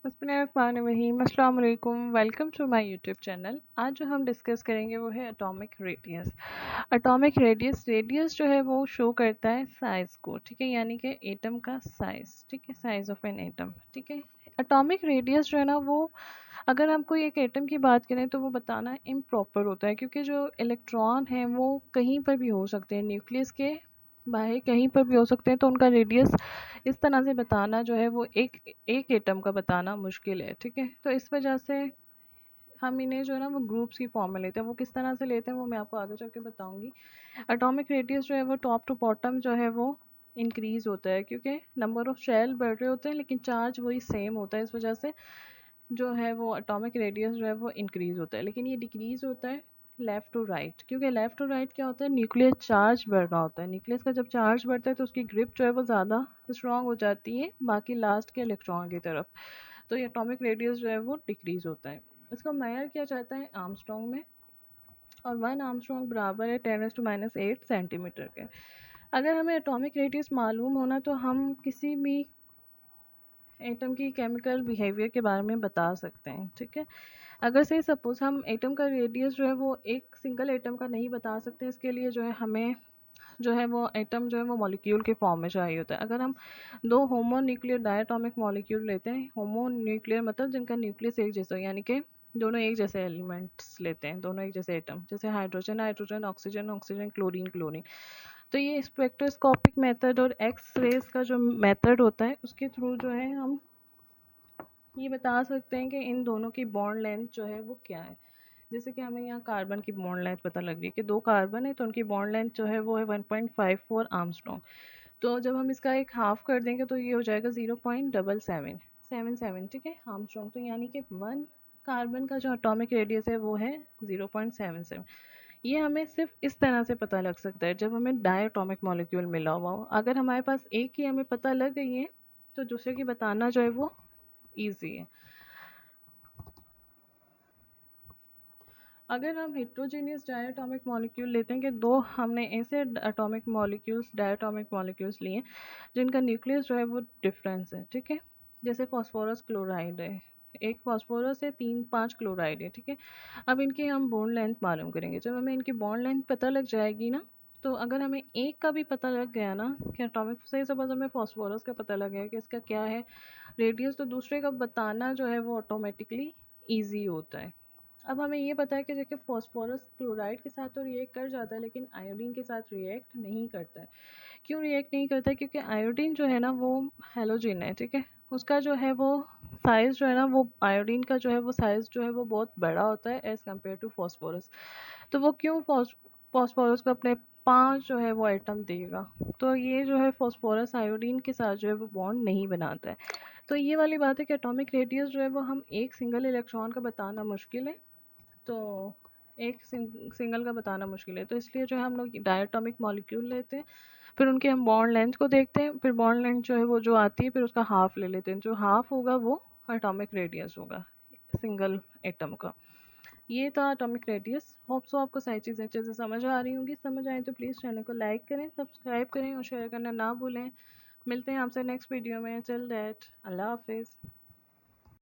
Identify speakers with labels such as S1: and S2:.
S1: बिस्मिल्लाहिर्रहमानिर्रहीम। अस्सलाम वालेकुम। Welcome to my YouTube channel. आज जो हम डिस्कस करेंगे वो है एटॉमिक रेडियस। एटॉमिक रेडियस जो है वो शो करता है साइज़ को, ठीक है, यानी कि एटम का साइज़, ठीक है, साइज़ ऑफ एन एटम, ठीक है। एटॉमिक रेडियस जो है ना वो, अगर हम कोई एक एटम की बात करें तो वो बताना इम्प्रॉपर होता है, क्योंकि जो इलेक्ट्रॉन हैं वो कहीं पर भी हो सकते हैं, न्यूक्लियस के बाहर कहीं पर भी हो सकते हैं, तो उनका रेडियस इस तरह से बताना जो है वो एक एक एटम का बताना मुश्किल है, ठीक है। तो इस वजह से हम इन्हें जो है ना वो ग्रुप्स की फॉर्म में लेते हैं। वो किस तरह से लेते हैं वो मैं आपको आगे चल के बताऊँगी। एटॉमिक रेडियस जो है वो टॉप टू बॉटम जो है वो इंक्रीज़ होता है, क्योंकि नंबर ऑफ़ शेल बढ़ रहे होते हैं लेकिन चार्ज वही सेम होता है। इस वजह से जो है वो एटॉमिक रेडियस जो है वो इंक्रीज़ होता है, लेकिन ये डिक्रीज़ होता है लेफ़्ट टू राइट, क्योंकि लेफ़्ट टू राइट क्या होता है, न्यूक्लियस चार्ज बढ़ रहा होता है। न्यूक्लियस का जब चार्ज बढ़ता है तो उसकी ग्रिप जो है वो ज़्यादा स्ट्रॉन्ग हो जाती है बाकी लास्ट के इलेक्ट्रॉन की तरफ, तो ये एटॉमिक रेडियस जो है वो डिक्रीज़ होता है। इसको मेजर किया जाता है आर्मस्ट्रॉन्ग में, और 1 आर्मस्ट्रॉन्ग बराबर है 10⁻⁸ सेंटीमीटर के। अगर हमें एटॉमिक रेडियस मालूम होना तो हम किसी भी एटम की केमिकल बिहेवियर के बारे में बता सकते हैं, ठीक है। अगर से सपोज़ हम एटम का रेडियस जो है वो एक सिंगल एटम का नहीं बता सकते, इसके लिए जो है हमें जो है वो एटम जो है वो मॉलिक्यूल के फॉर्म में चाहिए होता है। अगर हम दो होमो न्यूक्लियर डायटोमिक मॉलिक्यूल लेते हैं, होमो न्यूक्लियर मतलब जिनका न्यूक्लियस एक जैसा हो, यानी कि दोनों एक जैसे एलिमेंट्स लेते हैं, दोनों एक जैसे एटम, जैसे hydrogen hydrogen, oxygen oxygen, chlorine chlorine. तो ये स्पेक्ट्रोस्कोपिक मेथड और एक्स रेज का जो मेथड होता है उसके थ्रू जो है हम ये बता सकते हैं कि इन दोनों की बॉन्ड लेंथ जो है वो क्या है। जैसे कि हमें यहाँ कार्बन की बॉन्ड लेंथ पता लग रही है कि दो कार्बन है, तो उनकी बॉन्ड लेंथ जो है वो है 1.54 आर्मस्ट्रॉन्ग। तो जब हम इसका एक हाफ कर देंगे तो ये हो जाएगा 0.7777, ठीक है, आर्मस्ट्रॉन्ग। तो यानी कि 1 कार्बन का जो एटॉमिक रेडियस है वो है 0.77। ये हमें सिर्फ इस तरह से पता लग सकता है जब हमें डायटोमिक मॉलिक्यूल मिला हुआ हो। अगर हमारे पास एक ही हमें पता लग गई है तो दूसरे की बताना जो है वो ईजी है। अगर हम हेट्रोजेनियस डायटोमिक मॉलिक्यूल लेते हैं कि दो हमने ऐसे एटॉमिक मॉलिक्यूल्स डायटोमिक मॉलिक्यूल्स लिए जिनका न्यूक्लियस जो है वो डिफरेंस है, ठीक है। जैसे फास्फोरस क्लोराइड है, एक फास्फोरस है, 3-5 क्लोराइड है, ठीक है। अब इनकी हम बॉन्ड लेंथ मालूम करेंगे। जब हमें इनकी बॉन्ड लेंथ पता लग जाएगी ना, तो अगर हमें एक का भी पता लग गया ना कि एटॉमिक, सही सपोज हमें फास्फोरस का पता लग गया कि इसका क्या है रेडियस, तो दूसरे का बताना जो है वो ऑटोमेटिकली ईजी होता है। अब हमें ये पता है कि देखिए फास्फोरस क्लोराइड के साथ तो रिएक्ट कर जाता है लेकिन आयोडीन के साथ रिएक्ट नहीं करता है। क्यों रिएक्ट नहीं करता है? क्योंकि आयोडीन जो है ना वो हेलोजन है, ठीक है। उसका जो है वो साइज़ जो है ना वो आयोडीन का जो है वो साइज़ जो है वो बहुत बड़ा होता है एज़ कम्पेयर टू फास्फोरस। तो वो क्यों फास्फोरस को अपने 5 जो है वो आइटम देगा, तो ये जो है फास्फोरस आयोडीन के साथ जो है वो बॉन्ड नहीं बनाता है। तो ये वाली बात है कि एटॉमिक रेडियस जो है वो हम एक सिंगल इलेक्ट्रॉन का बताना मुश्किल है, तो एक सिंगल का बताना मुश्किल है, तो इसलिए जो है हम लोग डायटोमिक मॉलिक्यूल लेते हैं, फिर उनके हम बॉन्ड लेंथ को देखते हैं, फिर बॉन्ड लेंथ जो है वो जो आती है फिर उसका हाफ ले लेते हैं, जो हाफ होगा वो एटॉमिक रेडियस होगा सिंगल एटम का। ये था एटॉमिक रेडियस। होप सो आपको सारी चीज़ें अच्छे से समझ आ रही होंगी। समझ आए तो प्लीज़ चैनल को लाइक करें, सब्सक्राइब करें और शेयर करना ना भूलें। मिलते हैं आपसे नेक्स्ट वीडियो में। टिल दैट, अल्लाह हाफिज़।